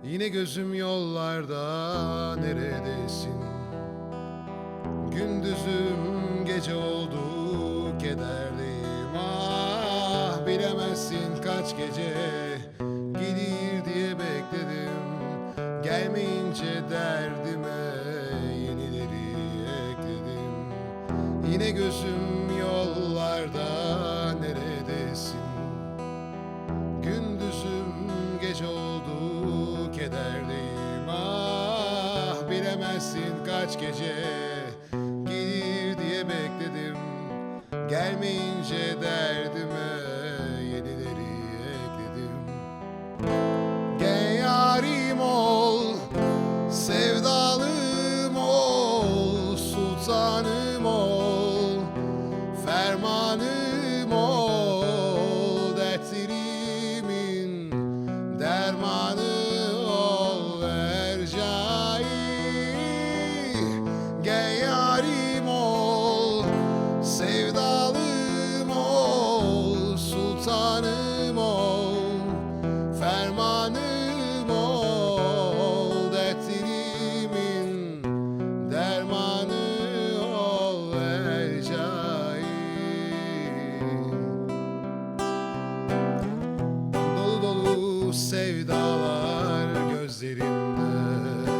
Yine gözüm yollarda, neredesin? Gündüzüm gece oldu, kederdeyim. Ah, bilemezsin kaç gece gelir diye bekledim. Gelmeyince derdime yenileri ekledim. Yine gözüm yollarda, neredesin? Gündüzüm gece oldu, kederdeyim. Ah, bilemezsin kaç gece gelir diye bekledim. Gelmeyince derdime yenileri ekledim. Gel yarim ol, sevdalım ol, sultanım ol, fermanım ol, dertlerimin dermanı ol Ercai. Gel yarim ol, sevdalım ol, sultanım ol, fermanım ol, dertlerimin dermanı ol Ercai. Dolu dolu sevdalar gözlerimde,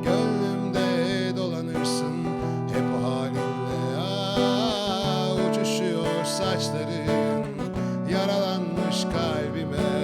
gönlümde dolanırsın hep o halinle. Ah, uçuşuyor saçların, yaralanmış kalbime.